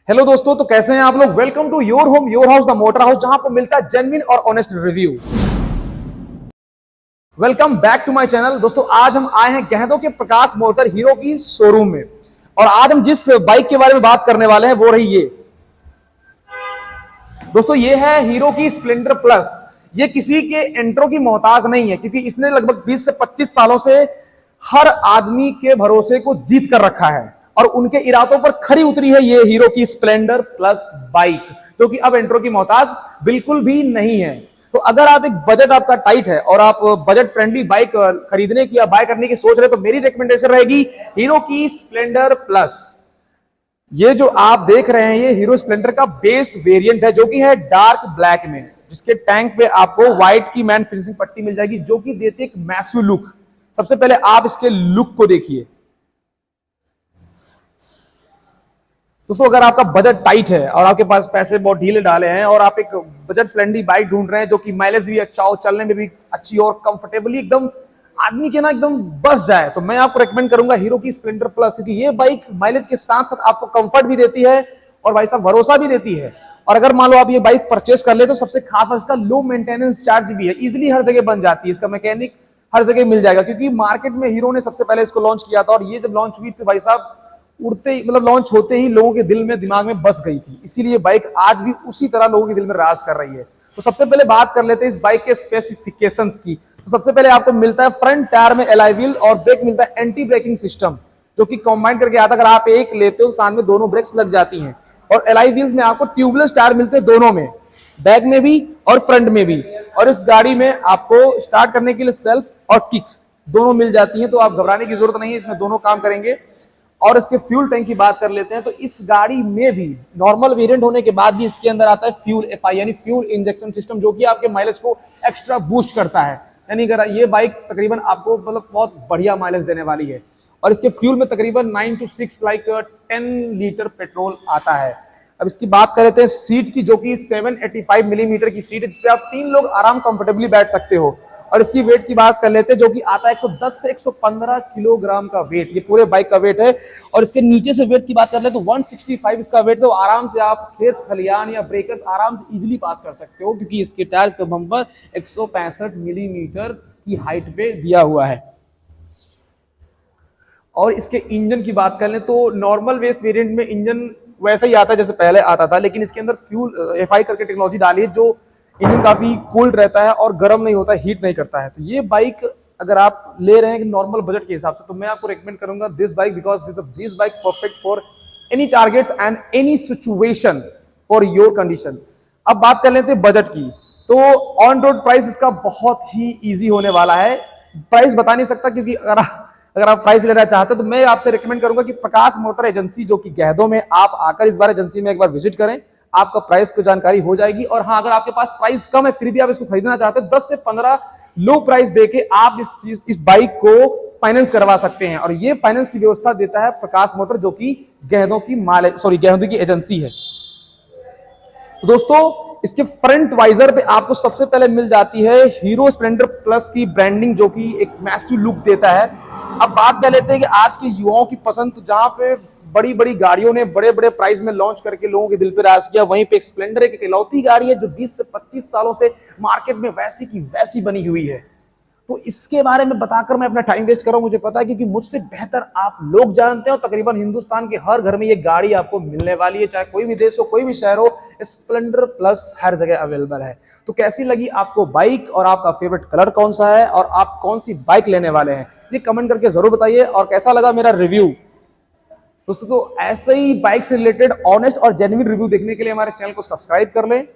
Hello दोस्तों, तो कैसे हैं आप लोग। Welcome to your home your house the motor house, जहां आपको मिलता है जेन्युइन और honest review. Welcome back to my channel. दोस्तों, आज हम आए हैं गहदों के प्रकाश मोटर हीरो की शोरूम में, और आज हम जिस बाइक के बारे में बात करने वाले हैं वो रही ये। दोस्तों, ये है हीरो की स्प्लेंडर प्लस। ये किसी के इंट्रो की मोहताज नहीं है, क्योंकि इसने लगभग 20 से 25 सालों से हर आदमी के भरोसे को जीत कर रखा है, और उनके इरादों पर खरी उतरी है ये हीरो की स्प्लेंडर प्लस बाइक, जो कि अब इंट्रो की मोहताज बिल्कुल भी नहीं है। तो अगर आप एक बजट आपका टाइट है और आप बजट फ्रेंडली बाइक खरीदने की या बाय करने की सोच रहे हैं, तो मेरी रिकमेंडेशन रहेगी हीरो की स्प्लेंडर प्लस। ये जो आप देख रहे हैं ये हीरो स्प्लेंडर का बेस वेरिएंट है, जो कि है डार्क ब्लैक में, जिसके टैंक पे आपको व्हाइट की मैन फिनिशिंग पट्टी मिल जाएगी, जो कि देती है एक मैसिव लुक। सबसे पहले आप इसके लुक को देखिए। दोस्तों, अगर आपका बजट टाइट है और आपके पास पैसे बहुत ढीले डाले हैं और आप एक बजट फ्रेंडली बाइक ढूंढ रहे हैं जो कि माइलेज भी अच्छा हो, चलने में भी अच्छी और कंफर्टेबली एकदम आदमी के ना एकदम बस जाए, तो मैं आपको रेकमेंड करूंगा हीरो की स्प्लेंडर प्लस, क्योंकि ये बाइक माइलेज के साथ साथ आपको कंफर्ट भी देती है और भाई साहब भरोसा भी देती है। और अगर मान लो आप ये बाइक परचेस कर ले, तो सबसे खास बात इसका लो मेंटेनेंस चार्ज भी है, इजिली हर जगह बन जाती है, इसका मैकेनिक हर जगह मिल जाएगा, क्योंकि मार्केट में हीरो ने सबसे पहले इसको लॉन्च किया था, और ये जब लॉन्च हुई तो भाई साहब उड़ते ही लॉन्च होते ही लोगों के दिल में दिमाग में बस गई थी। इसीलिए बाइक आज भी उसी तरह लोगों के दिल में राज कर रही है। तो सबसे पहले बात कर लेते हैं इस बाइक के स्पेसिफिकेशंस की। तो सबसे पहले आपको मिलता है फ्रंट टायर में एलॉय व्हील, और ब्रेक मिलता है एंटी ब्रेकिंग सिस्टम, जो कि कंबाइन करके आता है। अगर आप एक लेते हो साथ में दोनों ब्रेक्स लग जाती हैं। और एलॉय व्हील्स में आपको ट्यूबलेस टायर मिलते हैं, दोनों में, बैक में भी और फ्रंट में भी। और इस गाड़ी में आपको स्टार्ट करने के लिए सेल्फ और किक दोनों मिल जाती हैं, तो आप घबराने की जरूरत नहीं है, इसमें दोनों काम करेंगे। और इसके फ्यूल टैंक की बात कर लेते हैं, तो इस गाड़ी में भी नॉर्मल वेरिएंट होने के बाद भी इसके अंदर आता है फ्यूल एफआई, यानी फ्यूल इंजेक्शन सिस्टम, जो कि आपके माइलेज को एक्स्ट्रा बूस्ट करता है। यानी अगर ये बाइक तकरीबन आपको बहुत बढ़िया माइलेज देने वाली है। और इसके फ्यूल में तकरीबन 9 to 6 10 लीटर पेट्रोल आता है। अब इसकी बात कर लेते हैं सीट की, जो कि 785 मिलीमीटर की सीट है, जिसपे आप 3 लोग आराम कंफर्टेबली बैठ सकते हो। और इसकी वेट की बात कर लेते हैं, जो कि आता है 110 से 115 किलोग्राम का वेट, ये पूरे बाइक का वेट है। और इसके नीचे से वेट की बात कर ले तो 165 इसका वेट, तो आराम से आप खेत खलियान या ब्रेकर आराम से इजीली पास कर सकते हो, क्योंकि इसके टायर्स का बम्पर 165 मिलीमीटर की हाइट पे दिया हुआ है। और इसके इंजन की बात कर ले तो नॉर्मल बेस वेरिएंट में इंजन वैसा ही आता है जैसे पहले आता था, लेकिन इसके अंदर फ्यूल एफआई करके टेक्नोलॉजी डाली है, जो इंजन काफी कूल्ड रहता है और गर्म नहीं होता, हीट नहीं करता है। तो ये बाइक अगर आप ले रहे हैं नॉर्मल बजट के हिसाब से, तो मैं आपको रेकमेंड करूंगा this bike, because this bike perfect for any targets and any situation for your condition. अब बात कर लेते हैं बजट की, तो ऑन रोड प्राइस इसका बहुत ही ईजी होने वाला है। प्राइस बता नहीं सकता, क्योंकि अगर आप प्राइस लेना चाहते हैं तो मैं आपसे रेकमेंड करूंगा कि प्रकाश मोटर एजेंसी, जो कि गहदों में, आप आकर इस बार एजेंसी में एक बार विजिट करें, आपका प्राइस की जानकारी हो जाएगी। और हाँ, अगर आपके पास प्राइस कम है फिर भी आप इसको खरीदना चाहते हैं, 10 से 15 लो प्राइस देके आप इस बाइक को फाइनेंस करवा सकते हैं। और ये फाइनेंस की व्यवस्था देता है प्रकाश मोटर, जो कि गहदों की एजेंसी है। तो दोस्तों, इसके फ्रंट वाइजर पे आपको सबसे पहले मिल जाती है हीरो स्प्लेंडर प्लस की ब्रांडिंग, जो कि एक मैसिव लुक देता है। अब बात कर लेते हैं कि आज के युवाओं की पसंद, तो जहां पे बड़ी बड़ी गाड़ियों ने बड़े बड़े प्राइस में लॉन्च करके लोगों के दिल पे राज किया, वहीं पे एक स्प्लेंडर एक इकलौती गाड़ी है जो 20 से 25 सालों से मार्केट में वैसी की वैसी बनी हुई है। तो इसके बारे में बताकर मैं अपना टाइम वेस्ट कर रहा हूं, मुझे पता है, क्योंकि मुझसे बेहतर आप लोग जानते हो। तकरीबन हिंदुस्तान के हर घर में ये गाड़ी आपको मिलने वाली है, चाहे कोई भी देश हो, कोई भी शहर हो, स्प्लेंडर प्लस हर जगह अवेलेबल है। तो कैसी लगी आपको बाइक, और आपका फेवरेट कलर कौन सा है, और आप कौन सी बाइक लेने वाले हैं, ये कमेंट करके जरूर बताइए। और कैसा लगा मेरा रिव्यू दोस्तों, तो ऐसे ही बाइक से रिलेटेड ऑनेस्ट और जेन्युइन रिव्यू देखने के लिए हमारे चैनल को सब्सक्राइब कर लें,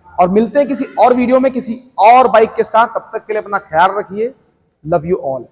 और मिलते हैं किसी और वीडियो में किसी और बाइक के साथ। तब तक के लिए अपना ख्याल रखिए। Love you all.